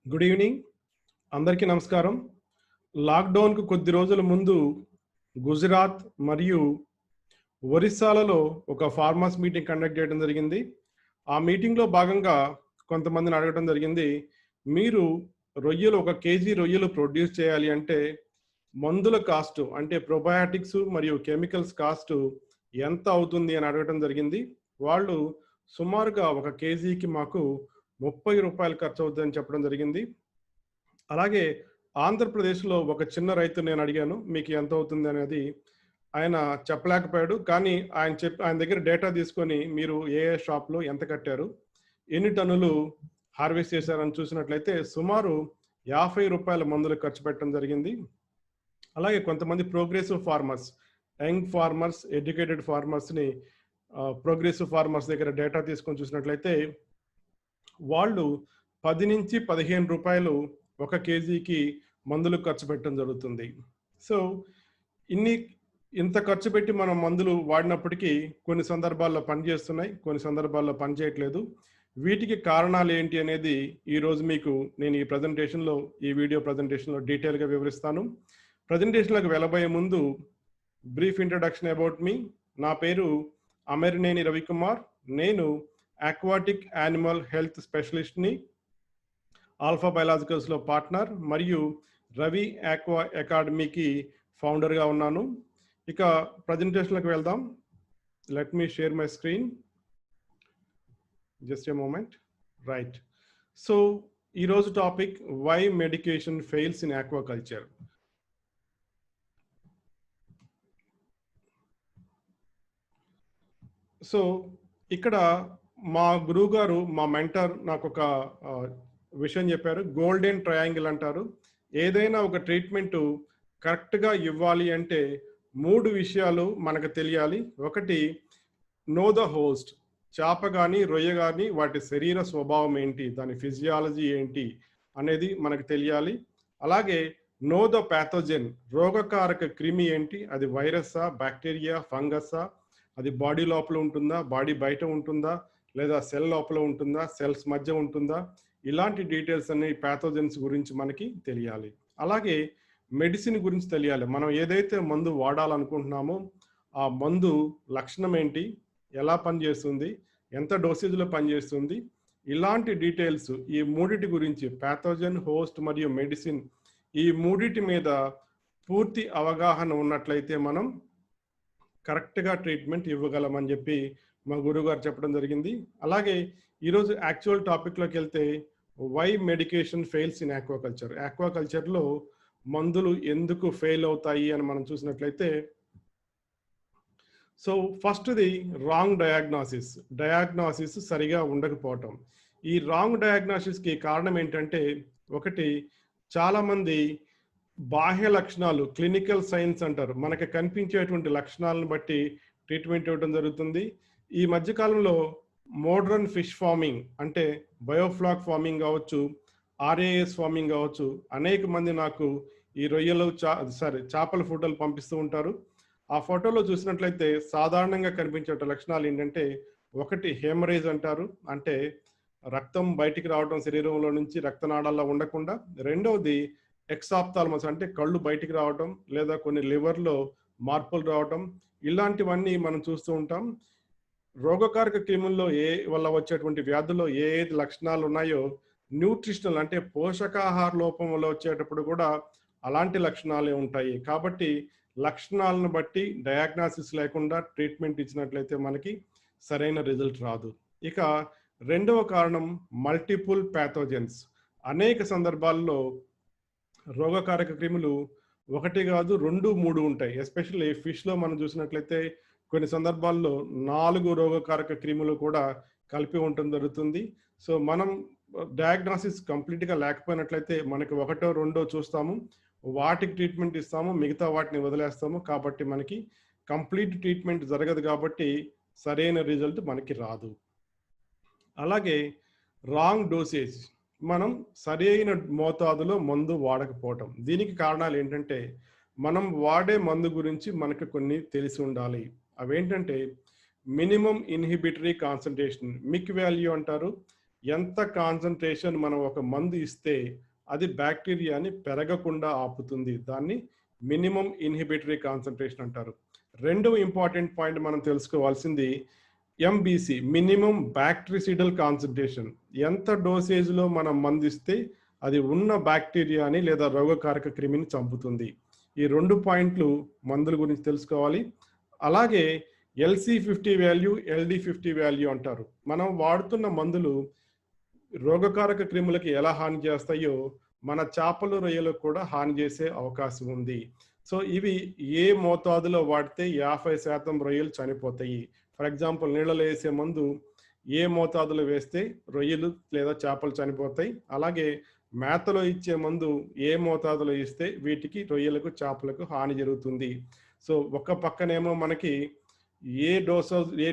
Good evening. అందరికీ నమస్కారం. లాక్‌డౌన్‌కు కొద్ది రోజుల ముందు గుజరాత్ మరియు ఒరిస్సాలలో ఒక ఫార్మర్స్ మీటింగ్ కండక్ట్ చేయడం జరిగింది. ఆ మీటింగ్‌లో భాగంగా కొంతమందిని అడగడం జరిగింది. మీరు ఒక కేజీ రొయ్యలు ప్రొడ్యూస్ చేయాలి అంటే మందుల కాస్టు అంటే ప్రోబయాటిక్స్ మరియు కెమికల్స్ కాస్టు ఎంత అవుతుంది అని అడగడం జరిగింది. వాళ్ళు సుమారుగా ఒక కేజీకి మాకు రూ. 30 ఖర్చవుతుందని చెప్పడం జరిగింది. అలాగే ఆంధ్రప్రదేశ్‌లో ఒక చిన్న రైతుని నేను అడిగాను. మీకు ఎంత అవుతుంది అనేది. ఆయన చెప్పలేకపోయాడు. కానీ ఆయన దగ్గర డేటా తీసుకొని మీరు ఏ షాప్‌లో ఎంత కట్టారు? ఎన్ని టన్నులు హార్వెస్ట్ చేశారని చూసినట్లయితే సుమారు రూ. 50 మందులకు ఖర్చు పెట్టడం జరిగింది. అలాగే కొంతమంది progressive farmers, young farmers, educated ఫార్మర్స్‌ని ప్రోగ్రెసివ్ ఫార్మర్స్ దగ్గర డేటా తీసుకొని చూసినట్లయితే వాళ్ళు రూ. 10-15 ఒక కేజీకి మందులకు ఖర్చు పెట్టడం జరుగుతుంది. సో, ఇన్ని ఇంత ఖర్చు పెట్టి మనం మందులు వాడినప్పటికీ కొన్ని సందర్భాల్లో పనిచేస్తున్నాయి, కొన్ని సందర్భాల్లో పనిచేయట్లేదు. వీటికి కారణాలు ఏంటి అనేది ఈరోజు మీకు నేను ఈ వీడియో ప్రజెంటేషన్‌లో డీటెయిల్‌గా వివరిస్తాను. ప్రజెంటేషన్‌లోకి వెళ్ళబోయే ముందు బ్రీఫ్ ఇంట్రడక్షన్ అబౌట్ మీ. నా పేరు అమరినేని రవికుమార్. నేను అక్వాటిక్ యానిమల్ హెల్త్ స్పెషలిస్ట్‌ని. ఆల్ఫా బయోలాజికల్స్‌లో పార్ట్నర్ మరియు రవి ఆక్వా అకాడమీకి ఫౌండర్‌గా ఉన్నాను. ఇక ప్రజెంటేషన్‌లోకి వెళ్దాం. Let me share my screen. Just a moment. Right. So, ఈరోజు topic why medication fails in aquaculture. So, ఇక్కడ మా గురువుగారు, మా మెంటర్ నాకొక విషయం చెప్పారు. గోల్డెన్ ట్రయాంగిల్ అంటారు. ఏదైనా ఒక ట్రీట్మెంటు కరెక్ట్‌గా ఇవ్వాలి అంటే 3 విషయాలు మనకు తెలియాలి. ఒకటి, నో ద హోస్ట్. చేప గాని, రొయ్య గాని వాటి శరీర స్వభావం ఏంటి, దాని ఫిజియాలజీ ఏంటి అనేది మనకు తెలియాలి. అలాగే నో ద ప్యాథోజన్. రోగకారక క్రిమి ఏంటి, అది వైరస్సా, బ్యాక్టీరియా, ఫంగస్సా, అది బాడీ లోపల ఉంటుందా, బాడీ బయట ఉంటుందా, లేదా సెల్ లోపల ఉంటుందా, సెల్స్ మధ్య ఉంటుందా, ఇలాంటి డీటెయిల్స్ అన్ని ప్యాథోజన్స్ గురించి మనకి తెలియాలి. అలాగే మెడిసిన్ గురించి తెలియాలి. మనం ఏదైతే మందు వాడాలనుకుంటున్నామో ఆ మందు లక్షణం ఏంటి, ఎలా పనిచేస్తుంది, ఎంత డోసేజ్లో పనిచేస్తుంది, ఇలాంటి డీటెయిల్స్ ఈ మూడిటి గురించి ప్యాథోజన్, హోస్ట్ మరియు మెడిసిన్ ఈ మూడిటి మీద పూర్తి అవగాహన ఉన్నట్లయితే మనం కరెక్ట్‌గా ట్రీట్మెంట్ ఇవ్వగలమని చెప్పి మా గురువుగారు చెప్పడం జరిగింది. అలాగే ఈరోజు యాక్చువల్ టాపిక్‌లోకి వెళ్తే why medication fails in aquaculture. ఆక్వాకల్చర్‌లో మందులు ఎందుకు ఫెయిల్ అవుతాయి అని మనం చూసినట్లయితే, సో ఫస్ట్‌ది రాంగ్ డయాగ్నోసిస్. డయాగ్నోసిస్ సరిగా ఉండకపోవటం. ఈ రాంగ్ డయాగ్నోసిస్‌కి కారణం ఏంటంటే, ఒకటి, చాలామంది బాహ్య లక్షణాలు, క్లినికల్ సైన్స్ అంటారు, మనకి కనిపించేటువంటి లక్షణాలను బట్టి ట్రీట్మెంట్ ఇవ్వడం జరుగుతుంది. ఈ మధ్య కాలంలో మోడ్రన్ ఫిష్ ఫార్మింగ్ అంటే బయోఫ్లాక్ ఫార్మింగ్ కావచ్చు, ఆర్ఏఎస్ ఫార్మింగ్ కావచ్చు, అనేక మంది నాకు ఈ రొయ్యలు చేపల ఫోటోలు పంపిస్తూ ఉంటారు. ఆ ఫోటోలో చూసినట్లయితే సాధారణంగా కనిపించే లక్షణాలు ఏంటంటే, ఒకటి హెమరేజ్ అంటారు, అంటే రక్తం బయటికి రావడం శరీరంలో నుంచి రక్తనాళాల్లో ఉండకుండా. రెండవది ఎక్సాప్థాల్మస్ అంటే కళ్ళు బయటికి రావటం, లేదా కొన్ని లివర్లో మార్పులు రావటం, ఇలాంటివన్నీ మనం చూస్తూ ఉంటాం. రోగకారక క్రిముల్లో వల్ల వచ్చేటువంటి వ్యాధుల్లో ఏ లక్షణాలు ఉన్నాయో న్యూట్రిషనల్ అంటే పోషకాహార లోపం వల్ల వచ్చేటప్పుడు కూడా అలాంటి లక్షణాలే ఉంటాయి. కాబట్టి లక్షణాలను బట్టి డయాగ్నాసిస్ లేకుండా ట్రీట్మెంట్ ఇచ్చినట్లయితే మనకి సరైన రిజల్ట్ రాదు. ఇక రెండవ కారణం మల్టిపుల్ ప్యాథోజన్స్. అనేక సందర్భాల్లో రోగకారక క్రిములు ఒకటి కాదు, 2, 3 ఉంటాయి. ఎస్పెషల్లీ ఫిష్‌లో మనం చూసినట్లయితే కొన్ని సందర్భాల్లో 4 రోగకారక క్రిములు కూడా కలిపి ఉండటం జరుగుతుంది. సో మనం డయాగ్నోసిస్ కంప్లీట్‌గా లేకపోయినట్లయితే మనకి ఒకటో రెండో చూస్తాము, వాటికి ట్రీట్మెంట్ ఇస్తాము, మిగతా వాటిని వదిలేస్తాము. కాబట్టి మనకి కంప్లీట్ ట్రీట్మెంట్ జరగదు, కాబట్టి సరైన రిజల్ట్ మనకి రాదు. అలాగే రాంగ్ డోసేజ్. మనం సరైన మోతాదులో మందు వాడకపోవటం. దీనికి కారణాలు ఏంటంటే, మనం వాడే మందు గురించి మనకు కొన్ని తెలిసి ఉండాలి. అవేంటంటే మినిమం ఇన్హిబిటరీ కాన్సంట్రేషన్, మిక్ వాల్యూ అంటారు. ఎంత కాన్సంట్రేషన్ మనం ఒక మందు ఇస్తే అది బ్యాక్టీరియాని పెరగకుండా ఆపుతుంది. దాన్ని మినిమం ఇన్హిబిటరీ కాన్సంట్రేషన్ అంటారు. రెండవ ఇంపార్టెంట్ పాయింట్ మనం తెలుసుకోవాల్సింది ఎంబీసీ, మినిమం బ్యాక్టీరిసిడల్ కాన్సంట్రేషన్. ఎంత డోసేజ్లో మనం మందిస్తే అది ఉన్న బ్యాక్టీరియాని లేదా రోగకారక క్రిమిని చంపుతుంది. ఈ 2 పాయింట్లు మందుల గురించి తెలుసుకోవాలి. అలాగే LC50 వాల్యూ, LD50 వాల్యూ అంటారు. మనం వాడుతున్న మందులు రోగకారక క్రిములకి ఎలా హాని చేస్తాయో మన చేపలు రొయ్యలకు కూడా హాని చేసే అవకాశం ఉంది. సో ఇవి ఏ మోతాదులో వాడితే 50% రొయ్యలు చనిపోతాయి. ఫర్ ఎగ్జాంపుల్, నీళ్ళలో వేసే మందు ఏ మోతాదులో వేస్తే రొయ్యలు లేదా చేపలు చనిపోతాయి. అలాగే మేతలో ఇచ్చే మందు ఏ మోతాదులో ఇస్తే వీటికి రొయ్యలకు చేపలకు హాని జరుగుతుంది. సో ఒక పక్కనేమో మనకి ఏ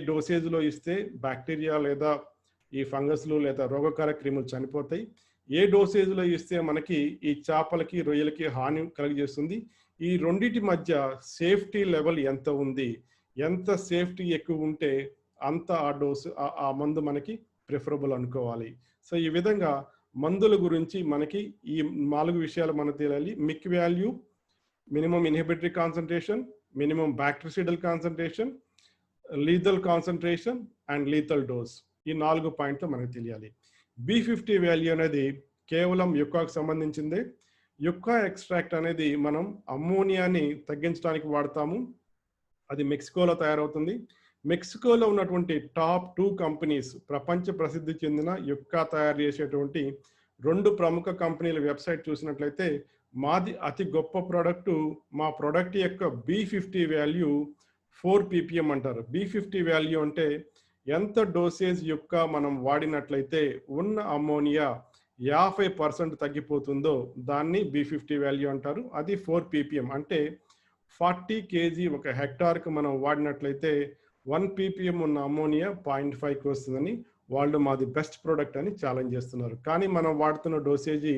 డోసేజ్లో ఇస్తే బ్యాక్టీరియా లేదా ఈ ఫంగస్లు లేదా రోగకారక క్రిములు చనిపోతాయి, ఏ డోసేజ్లో ఇస్తే మనకి ఈ చేపలకి రొయ్యలకి హాని కలుగజేస్తుంది, ఈ రెండిటి మధ్య సేఫ్టీ లెవెల్ ఎంత ఉంది, ఎంత సేఫ్టీ ఎక్కువ ఉంటే అంత ఆ డోసు ఆ మందు మనకి ప్రిఫరబుల్ అనుకోవాలి. సో ఈ విధంగా మందుల గురించి మనకి ఈ 4 విషయాలు మనకు తెలియాలి. MIC value, minimum inhibitory concentration, minimum bactericidal concentration, lethal concentration and lethal dose. ఈ 4 పాయింట్లు మనకు తెలియాలి. B50 వాల్యూ అనేది కేవలం యుక్కాకు సంబంధించిందే. యుక్కా ఎక్స్ట్రాక్ట్ అనేది మనం అమ్మోనియాని తగ్గించడానికి వాడతాము. అది మెక్సికోలో తయారవుతుంది. మెక్సికోలో ఉన్నటువంటి టాప్ 2 కంపెనీస్, ప్రపంచ ప్రసిద్ధి చెందిన యుక్కా తయారు చేసేటువంటి 2 ప్రముఖ కంపెనీల వెబ్సైట్ చూసినట్లయితే మాది అతి గొప్ప ప్రోడక్టు, మా ప్రోడక్ట్ యొక్క B50 వాల్యూ 4 ppm అంటారు. B50 వాల్యూ అంటే ఎంత డోసేజ్ యొక్క మనం వాడినట్లయితే ఉన్న అమ్మోనియా 50% తగ్గిపోతుందో దాన్ని B50 వాల్యూ అంటారు. అది 4 ppm అంటే 40 kg ఒక హెక్టార్కు మనం వాడినట్లయితే 1 ppm ఉన్న అమ్మోనియా 0.5కి వస్తుందని వాళ్ళు మాది బెస్ట్ ప్రోడక్ట్ అని ఛాలెంజ్ చేస్తున్నారు. కానీ మనం వాడుతున్న డోసేజీ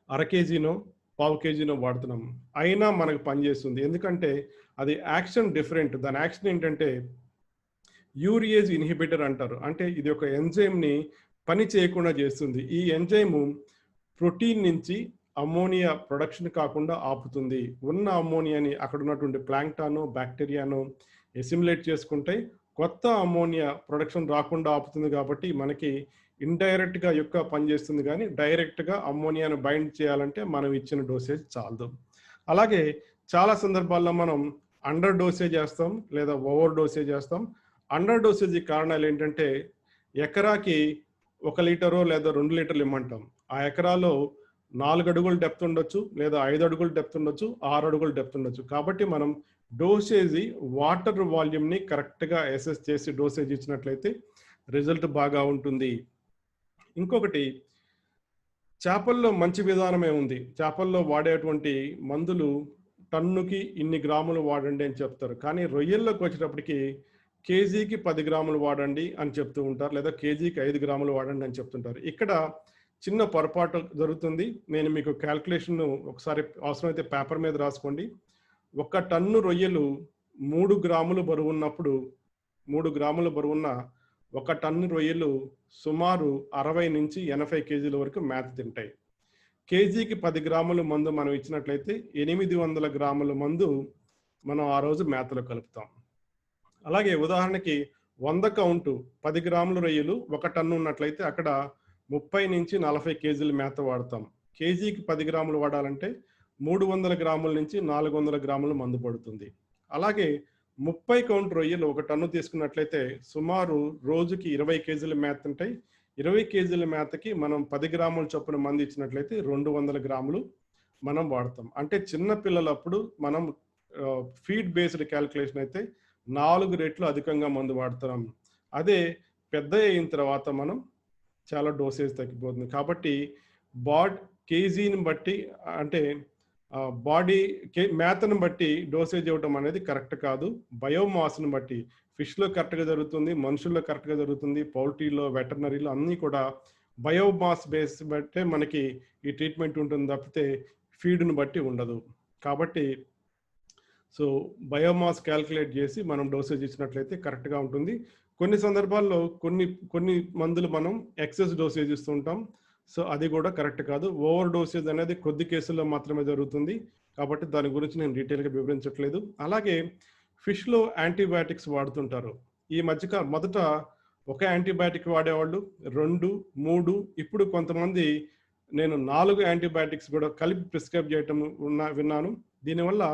1/2 kgనో 1/4 kgనో వాడుతున్నాం, అయినా మనకు పనిచేస్తుంది. ఎందుకంటే అది యాక్షన్ డిఫరెంట్. దాని యాక్షన్ ఏంటంటే యూరియేజ్ ఇన్హిబిటర్ అంటారు. అంటే ఇది ఒక ఎంజైమ్ని పని చేయకుండా చేస్తుంది. ఈ ఎంజైము ప్రోటీన్ నుంచి అమ్మోనియా ప్రొడక్షన్ కాకుండా ఆపుతుంది. ఉన్న అమ్మోనియాని అక్కడ ఉన్నటువంటి ప్లాంక్టాను, బ్యాక్టీరియాను ఎసిమిలేట్ చేసుకుంటే కొత్త అమ్మోనియా ప్రొడక్షన్ రాకుండా ఆపుతుంది. కాబట్టి మనకి ఇండైరెక్ట్గా యొక్క పనిచేస్తుంది, కానీ డైరెక్ట్గా అమ్మోనియాను బైండ్ చేయాలంటే మనం ఇచ్చిన డోసేజ్ చాలదు. అలాగే చాలా సందర్భాల్లో మనం అండర్ డోసేజ్ చేస్తాం లేదా ఓవర్ డోసేజ్ చేస్తాం. అండర్ డోసేజ్ కారణాలు ఏంటంటే ఎకరాకి 1 లీటరో లేదా 2 లీటర్లు ఇమ్మంటాం. ఆ ఎకరాలో 4 అడుగులు డెప్త్ ఉండొచ్చు, లేదా 5 అడుగులు డెప్త్ ఉండొచ్చు, 6 అడుగులు డెప్త్ ఉండొచ్చు. కాబట్టి మనం డోసేజ్ వాటర్ వాల్యూమ్ని కరెక్ట్గా అసెస్ చేసి డోసేజ్ ఇచ్చినట్లయితే రిజల్ట్ బాగా ఉంటుంది. ఇంకొకటి, చేపల్లో మంచి విధానమే ఉంది. చేపల్లో వాడేటువంటి మందులు టన్నుకి ఇన్ని గ్రాములు వాడండి అని చెప్తారు. కానీ రొయ్యల్లోకి వచ్చేటప్పటికి కేజీకి 10 గ్రాములు వాడండి అని చెప్తూ ఉంటారు, లేదా కేజీకి 5 గ్రాములు వాడండి అని చెప్తుంటారు. ఇక్కడ చిన్న పొరపాటు జరుగుతుంది. నేను మీకు క్యాల్కులేషన్ ఒకసారి అవసరమైతే పేపర్ మీద రాసుకోండి. 1 టన్ను రొయ్యలు 3 గ్రాములు బరువు ఉన్నప్పుడు 3 గ్రాముల బరువున్న 1 టన్ను రొయ్యలు సుమారు 60 నుంచి 80 కేజీల వరకు మేత తింటాయి. కేజీకి 10 గ్రాముల మందు మనం ఇచ్చినట్లయితే 800 గ్రాముల మందు మనం ఆ రోజు మేతలో కలుపుతాం. అలాగే ఉదాహరణకి 100 కౌంటు 10 గ్రాముల రొయ్యలు 1 టన్ను ఉన్నట్లయితే అక్కడ 30 నుంచి 40 కేజీల మేత వాడతాం. కేజీకి 10 గ్రాములు వాడాలంటే 300 గ్రాముల నుంచి 400 గ్రాముల మందు పడుతుంది. అలాగే 30 కౌంట్ రొయ్యలు 1 టన్ను తీసుకున్నట్లయితే సుమారు రోజుకి 20 కేజీల మేత ఉంటాయి. 20 కేజీల మేతకి మనం 10 గ్రాముల చొప్పున మందు ఇచ్చినట్లయితే 200 గ్రాములు మనం వాడతాం. అంటే చిన్న పిల్లలప్పుడు మనం ఫీడ్ బేస్డ్ క్యాల్కులేషన్ అయితే 4 రెట్లు అధికంగా మందు వాడుతున్నాం. అదే పెద్ద అయిన తర్వాత మనం చాలా డోసేజ్ తగ్గిపోతుంది. కాబట్టి కేజీని బట్టి, అంటే బాడీ మేతను బట్టి డోసేజ్ ఇవ్వటం అనేది కరెక్ట్ కాదు. బయోమాస్ని బట్టి ఫిష్లో కరెక్ట్గా జరుగుతుంది, మనుషుల్లో కరెక్ట్గా జరుగుతుంది, పౌల్ట్రీలో, వెటర్నరీలో అన్నీ కూడా బయోమాస్ బేస్ బట్టే మనకి ఈ ట్రీట్మెంట్ ఉంటుంది తప్పితే ఫీడ్ను బట్టి ఉండదు. కాబట్టి సో బయోమాస్ క్యాల్కులేట్ చేసి మనం డోసేజ్ ఇచ్చినట్లయితే కరెక్ట్గా ఉంటుంది. కొన్ని సందర్భాల్లో కొన్ని కొన్ని మందులు మనం ఎక్సెస్ డోసేజ్ ఇస్తుంటాం. సో అది కూడా కరెక్ట్ కాదు. ఓవర్ డోసేజ్ అనేది కొద్ది కేసుల్లో మాత్రమే జరుగుతుంది. కాబట్టి దాని గురించి నేను డీటెయిల్‌గా వివరించట్లేదు. అలాగే ఫిష్‌లో యాంటీబయాటిక్స్ వాడుతుంటారు. ఈ మొదట ఒక యాంటీబయాటిక్ వాడేవాళ్ళు, 2, 3 ఇప్పుడు కొంతమంది నేను 4 యాంటీబయాటిక్స్ కూడా కలిపి ప్రిస్క్రైబ్ చేయటం విన్నాను. దీనివల్ల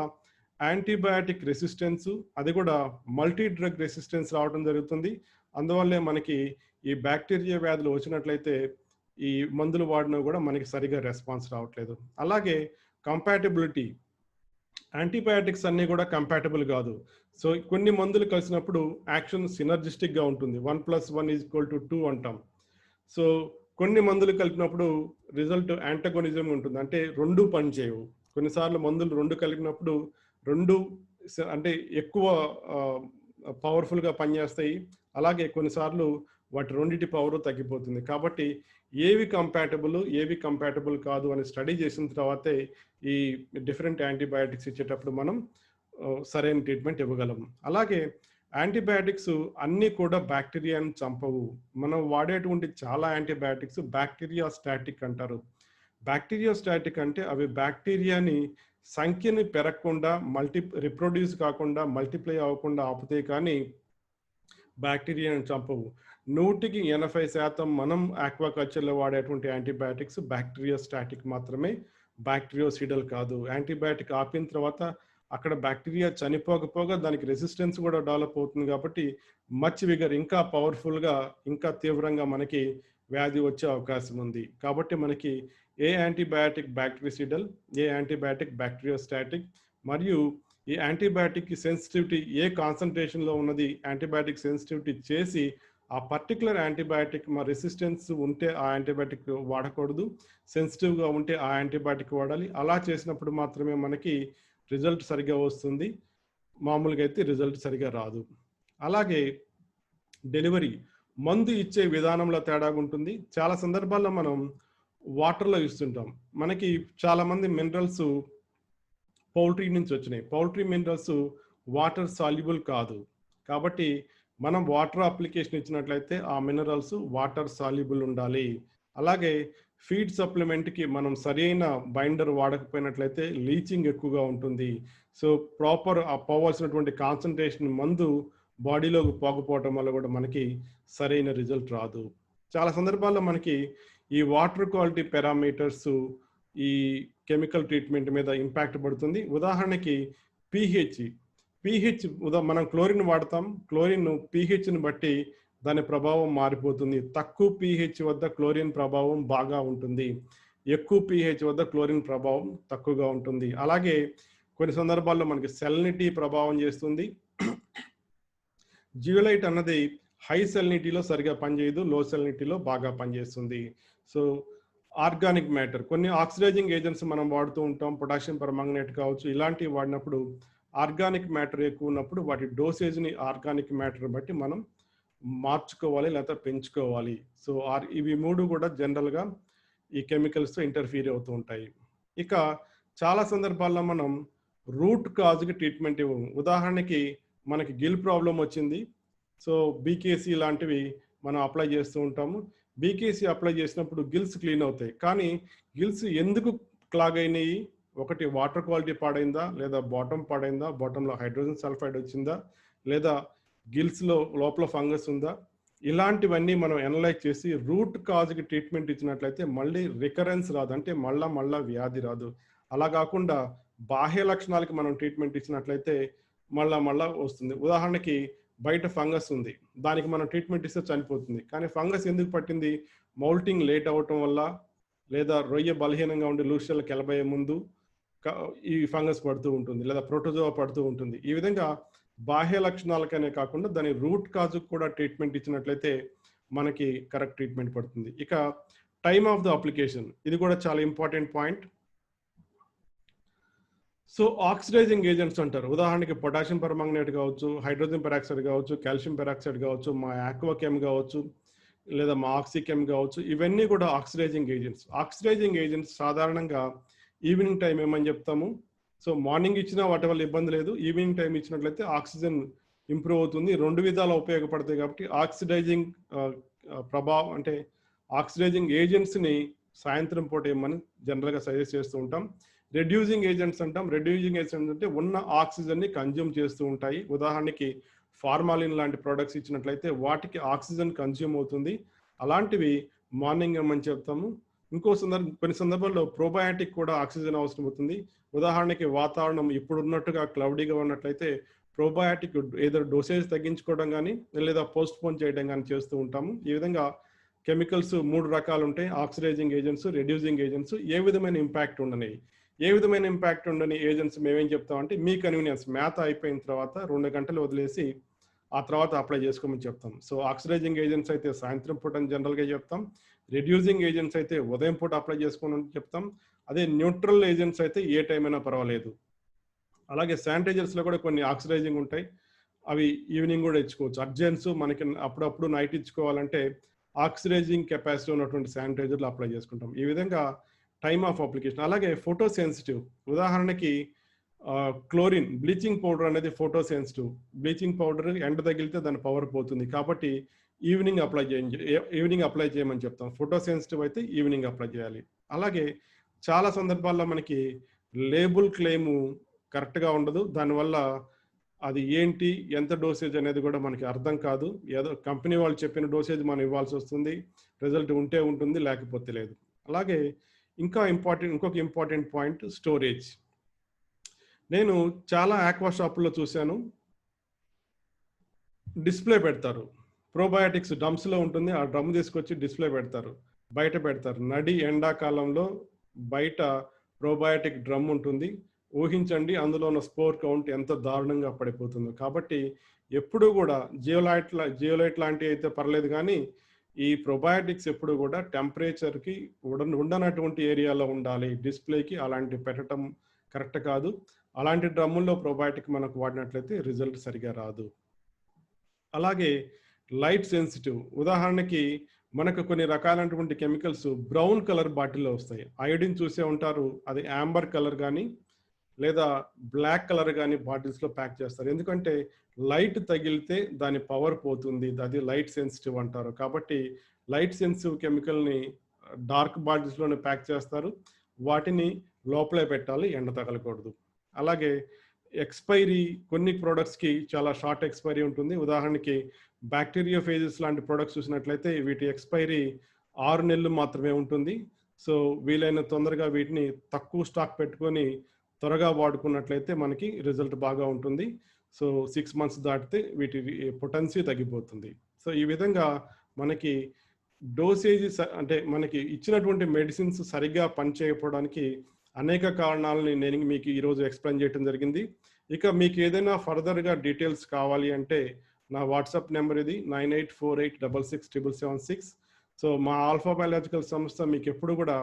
యాంటీబయాటిక్ రెసిస్టెన్స్, అది కూడా మల్టీ డ్రగ్ రెసిస్టెన్స్ రావడం జరుగుతుంది. అందువల్లే మనకి ఈ బ్యాక్టీరియా వ్యాధులు వచ్చినట్లయితే ఈ మందులు వాడినా కూడా మనకి సరిగా రెస్పాన్స్ రావట్లేదు. అలాగే కంపాటిబిలిటీ, యాంటీబయాటిక్స్ అన్నీ కూడా కంపాటబుల్ కాదు. సో కొన్ని మందులు కలిసినప్పుడు యాక్షన్ సినర్జిస్టిక్గా ఉంటుంది. 1+1=2 అంటాం. సో కొన్ని మందులు కలిపినప్పుడు రిజల్ట్ యాంటగోనిజం ఉంటుంది. అంటే రెండు పనిచేయవు. కొన్నిసార్లు మందులు రెండు కలిపినప్పుడు రెండు అంటే ఎక్కువ పవర్ఫుల్గా పనిచేస్తాయి. అలాగే కొన్నిసార్లు వాటి రెండింటి పవర్ తగ్గిపోతుంది. కాబట్టి ఏవి కంపాటబుల్ కాదు అని స్టడీ చేసిన తర్వాతే ఈ డిఫరెంట్ యాంటీబయాటిక్స్ ఇచ్చేటప్పుడు మనం సరైన ట్రీట్మెంట్ ఇవ్వగలం. అలాగే యాంటీబయాటిక్స్ అన్నీ కూడా బ్యాక్టీరియాని చంపవు. మనం వాడేటువంటి చాలా యాంటీబయాటిక్స్ బ్యాక్టీరియా స్టాటిక్ అంటారు. బ్యాక్టీరియా స్టాటిక్ అంటే అవి బ్యాక్టీరియాని సంఖ్యని పెరగకుండా రిప్రొడ్యూస్ కాకుండా మల్టిప్లై అవ్వకుండా ఆపుతాయి, కానీ బ్యాక్టీరియాని చంపవు. 100% మనం ఆక్వాకల్చర్లో వాడేటువంటి యాంటీబయాటిక్స్ బ్యాక్టీరియా స్టాటిక్ మాత్రమే, బ్యాక్టీరియోసిడల్ కాదు. యాంటీబయాటిక్ ఆపిన తర్వాత అక్కడ బ్యాక్టీరియా చనిపోకపోగా దానికి రెసిస్టెన్స్ కూడా డెవలప్ అవుతుంది. కాబట్టి మచ్ విగర్, ఇంకా పవర్ఫుల్గా, ఇంకా తీవ్రంగా మనకి వ్యాధి వచ్చే అవకాశం ఉంది. కాబట్టి మనకి ఏ యాంటీబయాటిక్ బ్యాక్టీరిసిడల్, ఏ యాంటీబయాటిక్ బ్యాక్టీరియోస్టాటిక్, మరియు ఈ యాంటీబయాటిక్ సెన్సిటివిటీ ఏ కాన్సన్ట్రేషన్లో ఉన్నది యాంటీబయాటిక్ సెన్సిటివిటీ చేసి ఆ పర్టికులర్ యాంటీబయాటిక్ రెసిస్టెన్స్ ఉంటే ఆ యాంటీబయాటిక్ వాడకూడదు, సెన్సిటివ్గా ఉంటే ఆ యాంటీబయాటిక్ వాడాలి. అలా చేసినప్పుడు మాత్రమే మనకి రిజల్ట్ సరిగా వస్తుంది. మామూలుగా అయితే రిజల్ట్ సరిగా రాదు. అలాగే డెలివరీ, మందు ఇచ్చే విధానంలో తేడా ఉంటుంది. చాలా సందర్భాల్లో మనం వాటర్లో ఇస్తుంటాం. మనకి చాలామంది మినరల్స్ పౌల్ట్రీ నుంచి వచ్చినాయి. పౌల్ట్రీ మినరల్స్ వాటర్ సాల్యుబుల్ కాదు. కాబట్టి మనం వాటర్ అప్లికేషన్ ఇచ్చినట్లయితే ఆ మినరల్స్ వాటర్ సాల్యుబుల్ ఉండాలి. అలాగే ఫీడ్ సప్లిమెంట్కి మనం సరైన బైండర్ వాడకపోయినట్లయితే లీచింగ్ ఎక్కువగా ఉంటుంది. సో ప్రాపర్ పోవాల్సినటువంటి కాన్సన్ట్రేషన్ మందు బాడీలోకి పోకపోవటం వల్ల కూడా మనకి సరైన రిజల్ట్ రాదు. చాలా సందర్భాల్లో మనకి ఈ వాటర్ క్వాలిటీ పారామీటర్స్ ఈ కెమికల్ ట్రీట్మెంట్ మీద ఇంపాక్ట్ పడుతుంది. ఉదాహరణకి pH మనం క్లోరిన్ వాడతాం. క్లోరిన్ pHని బట్టి దాని ప్రభావం మారిపోతుంది. తక్కువ pH వద్ద క్లోరిన్ ప్రభావం బాగా ఉంటుంది, ఎక్కువ pH వద్ద క్లోరిన్ ప్రభావం తక్కువగా ఉంటుంది. అలాగే కొన్ని సందర్భాల్లో మనకి సెలినిటీ ప్రభావం చేస్తుంది. జియోలైట్ అన్నది హై సెలినిటీలో సరిగా పనిచేయదు, లో సెలినిటీలో బాగా పనిచేస్తుంది. సో ఆర్గానిక్ మ్యాటర్, కొన్ని ఆక్సిడైజింగ్ ఏజెంట్స్ మనం వాడుతూ ఉంటాం, పొటాషియం పర్మాంగనేట్ కావచ్చు. ఇలాంటివి వాడినప్పుడు ఆర్గానిక్ మ్యాటర్ ఎక్కువ ఉన్నప్పుడు వాటి డోసేజ్ని ఆర్గానిక్ మ్యాటర్ బట్టి మనం మార్చుకోవాలి లేదా పెంచుకోవాలి. సో ఇవి మూడు కూడా జనరల్గా ఈ కెమికల్స్తో ఇంటర్ఫీర్ అవుతూ ఉంటాయి. ఇక చాలా సందర్భాల్లో మనం రూట్ కాజ్కి ట్రీట్మెంట్ ఇవ్వము. ఉదాహరణకి మనకి గిల్ ప్రాబ్లం వచ్చింది, సో బీకేసీ లాంటివి మనం అప్లై చేస్తూ ఉంటాము. బీకేసీ అప్లై చేసినప్పుడు గిల్స్ క్లీన్ అవుతాయి, కానీ గిల్స్ ఎందుకు క్లాగ్ అయినాయి? ఒకటి వాటర్ క్వాలిటీ పాడైందా, లేదా బాటమ్ పాడైందా, బాటంలో హైడ్రోజన్ సల్ఫైడ్ వచ్చిందా, లేదా గిల్స్లో లోపల ఫంగస్ ఉందా? ఇలాంటివన్నీ మనం అనలైజ్ చేసి రూట్ కాజ్కి ట్రీట్మెంట్ ఇచ్చినట్లయితే మళ్ళీ రికరెన్స్ రాదు, అంటే మళ్ళా వ్యాధి రాదు. అలా కాకుండా బాహ్య లక్షణాలకి మనం ట్రీట్మెంట్ ఇచ్చినట్లయితే మళ్ళా వస్తుంది. ఉదాహరణకి బయట ఫంగస్ ఉంది, దానికి మనం ట్రీట్మెంట్ ఇస్తే చనిపోతుంది. కానీ ఫంగస్ ఎందుకు పట్టింది? మౌల్టింగ్ లేట్ అవ్వటం వల్ల, లేదా రొయ్య బలహీనంగా ఉండి లూషియల్ కెలబోయే ముందు ఈ ఫంగస్ పడుతూ ఉంటుంది, లేదా ప్రోటోజోవా పడుతూ ఉంటుంది. ఈ విధంగా బాహ్య లక్షణాలకనే కాకుండా దాని రూట్ కాజుకు కూడా ట్రీట్మెంట్ ఇచ్చినట్లయితే మనకి కరెక్ట్ ట్రీట్మెంట్ పడుతుంది. ఇక టైమ్ ఆఫ్ ద అప్లికేషన్, ఇది కూడా చాలా important point. So oxidising agents అంటారు. ఉదాహరణకి పొటాషియం పర్మాంగనేట్ కావచ్చు, హైడ్రోజన్ పెరాక్సైడ్ కావచ్చు, కాల్షియం పెరాక్సైడ్ కావచ్చు, మా ఆక్వాకెమ్ కావచ్చు, లేదా మా ఆక్సికెమ్ కావచ్చు. ఇవన్నీ కూడా ఆక్సిడైజింగ్ ఏజెంట్స్. ఆక్సిడైజింగ్ ఏజెంట్స్ సాధారణంగా ఈవినింగ్ టైం ఏమని చెప్తాము. సో మార్నింగ్ ఇచ్చినా వాటి వల్ల ఇబ్బంది లేదు, ఈవినింగ్ టైం ఇచ్చినట్లయితే ఆక్సిజన్ ఇంప్రూవ్ అవుతుంది. 2 విధాలా ఉపయోగపడతాయి కాబట్టి ఆక్సిడైజింగ్ ప్రభావం అంటే ఆక్సిడైజింగ్ ఏజెంట్స్‌ని సాయంత్రం పూట ఇమ్మని జనరల్‌గా సజెస్ట్ చేస్తూ ఉంటాం. రెడ్యూసింగ్ ఏజెంట్స్ అంటాం. రెడ్యూసింగ్ ఏజెంట్స్ అంటే ఉన్న ఆక్సిజన్‌ని కన్జ్యూమ్ చేస్తూ ఉంటాయి. ఉదాహరణకి ఫార్మాలిన్ లాంటి ప్రొడక్ట్స్ ఇచ్చినట్లయితే వాటికి ఆక్సిజన్ కన్జ్యూమ్ అవుతుంది. అలాంటివి మార్నింగ్ ఇమ్మని చెప్తాము. కొన్ని సందర్భాల్లో ప్రోబయాటిక్ కూడా ఆక్సిజన్ అవసరం అవుతుంది. ఉదాహరణకి వాతావరణం ఇప్పుడున్నట్టుగా క్లౌడీగా ఉన్నట్లయితే ప్రోబయాటిక్ ఏదో డోసేజ్ తగ్గించుకోవడం గానీ, లేదా పోస్ట్‌పోన్ చేయడం గానీ చేస్తూ ఉంటాము. ఈ విధంగా కెమికల్స్ 3 రకాలు ఉంటాయి. Oxidizing agents, reducing agents. ఏ విధమైన ఇంపాక్ట్ ఉండనివి. ఏ విధమైన ఇంపాక్ట్ ఉండని ఏజెంట్స్ మేమేం చెప్తామంటే మీ కన్వీనియన్స్ మేత అయిపోయిన తర్వాత 2 గంటలు వదిలేసి ఆ తర్వాత అప్లై చేసుకోమని చెప్తాం. సో ఆక్సిడైజింగ్ ఏజెంట్స్ అయితే సాయంత్రం పూట జనరల్‌గా చెప్తాం. రెడ్యూసింగ్ ఏజెంట్స్ అయితే ఉదయం పూట అప్లై చేసుకోమని చెప్తాం. అదే న్యూట్రల్ ఏజెంట్స్ అయితే ఏ టైం అయినా పర్వాలేదు. అలాగే శానిటైజర్స్‌లో కూడా కొన్ని ఆక్సిడైజింగ్ ఉంటాయి. అవి ఈవినింగ్ కూడా ఇచ్చుకోవచ్చు. అర్జెంట్స్ మనకి అప్పుడప్పుడు నైట్ ఇచ్చుకోవాలంటే ఆక్సిడైజింగ్ కెపాసిటీ ఉన్నటువంటి శానిటైజర్లు అప్లై చేసుకుంటాం. ఈ విధంగా టైమ్ ఆఫ్ అప్లికేషన్. అలాగే ఫోటో సెన్సిటివ్. ఉదాహరణకి క్లోరిన్, బ్లీచింగ్ పౌడర్ అనేది ఫోటో సెన్సిటివ్. బ్లీచింగ్ పౌడర్ ఎండ తగిలితే దాని పవర్ పోతుంది. కాబట్టి ఈవినింగ్ అప్లై చేయమని చెప్తాం. ఫోటో సెన్సిటివ్ అయితే ఈవినింగ్ అప్లై చేయాలి. అలాగే చాలా సందర్భాల్లో మనకి లేబుల్ క్లెయిము కరెక్ట్‌గా ఉండదు. దానివల్ల అది ఏంటి, ఎంత డోసేజ్ అనేది కూడా మనకి అర్థం కాదు. ఏదో కంపెనీ వాళ్ళు చెప్పిన డోసేజ్ మనం ఇవ్వాల్సి వస్తుంది. రిజల్ట్ ఉంటే ఉంటుంది, లేకపోతే లేదు. అలాగే ఇంకొక ఇంపార్టెంట్ పాయింట్ స్టోరేజ్. నేను చాలా ఆక్వా షాపుల్లో చూశాను. డిస్‌ప్లే పెడతారు. ప్రోబయాటిక్స్ డ్రమ్స్‌లో ఉంటుంది. ఆ డ్రమ్ తీసుకొచ్చి డిస్‌ప్లే పెడతారు. బయట పెడతారు. నడి ఎండాకాలంలో బయట ప్రోబయాటిక్ డ్రమ్ ఉంటుంది. ఊహించండి అందులో ఉన్న స్పోర్ కౌంట్ ఎంత దారుణంగా పడిపోతుందో. కాబట్టి ఎప్పుడూ కూడా జియోలైట్ లాంటివి అయితే పర్లేదు కానీ ఈ ప్రోబయాటిక్స్ ఎప్పుడు కూడా టెంపరేచర్‌కి ఉండనటువంటి ఏరియాలో ఉండాలి. డిస్‌ప్లేకి అలాంటివి పెట్టడం కరెక్ట్ కాదు. అలాంటి డ్రమ్ముల్లో ప్రోబయాటిక్ మనకు వాడినట్లయితే రిజల్ట్ సరిగ్గా రాదు. అలాగే లైట్ సెన్సిటివ్. ఉదాహరణకి మనకు కొన్ని రకాలైనటువంటి కెమికల్స్ బ్రౌన్ కలర్ బాటిల్‌లో వస్తాయి. అయోడిన్ చూసే ఉంటారు. అది యాంబర్ కలర్ గానీ, లేదా బ్లాక్ కలర్ గానీ బాటిల్స్‌లో ప్యాక్ చేస్తారు. ఎందుకంటే లైట్ తగిలితే దాని పవర్ పోతుంది. అది లైట్ సెన్సిటివ్ అంటారు. కాబట్టి లైట్ సెన్సిటివ్ కెమికల్‌ని డార్క్ బాటిల్స్‌లోనే ప్యాక్ చేస్తారు. వాటిని లోపలే పెట్టాలి. ఎండ తగలకూడదు. అలాగే ఎక్స్‌పైరీ కొన్ని ప్రొడక్ట్స్‌కి చాలా షార్ట్ ఎక్స్‌పైరీ ఉంటుంది. ఉదాహరణకి బ్యాక్టీరియోఫేజెస్ లాంటి ప్రొడక్ట్స్ చూసినట్లయితే వీటి ఎక్స్‌పైరీ 6 నెలలు మాత్రమే ఉంటుంది. సో వీలైన తొందరగా వీటిని తక్కువ స్టాక్ పెట్టుకొని త్వరగా వాడుకున్నట్లయితే మనకి రిజల్ట్ బాగా ఉంటుంది. సో 6 మంత్స్ దాటితే వీటి పొటెన్సీ తగ్గిపోతుంది. సో ఈ విధంగా మనకి అంటే మనకి ఇచ్చినటువంటి మెడిసిన్స్ సరిగ్గా పనిచేయకపోవడానికి అనేక కారణాలని నేను మీకు ఈరోజు ఎక్స్‌ప్లెయిన్ చేయడం జరిగింది. ఇక మీకు ఏదైనా ఫర్దర్‌గా డీటెయిల్స్ కావాలి అంటే నా వాట్సాప్ నెంబర్ ఇది 9848666776. సో మా ఆల్ఫా బయాలజికల్ సంస్థ మీకు ఎప్పుడు కూడా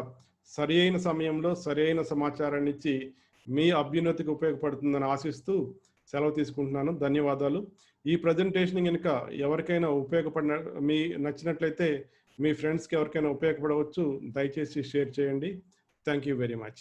సరియైన సమయంలో సరైన సమాచారాన్ని ఇచ్చి మీ అభ్యున్నతికి ఉపయోగపడుతుందని ఆశిస్తూ సెలవు తీసుకుంటున్నాను. ధన్యవాదాలు. ఈ ప్రెజెంటేషన్ గనుక ఎవరికైనా నచ్చినట్లయితే మీ ఫ్రెండ్స్‌కి ఎవరికైనా ఉపయోగపడవచ్చు. దయచేసి షేర్ చేయండి. Thank you very much.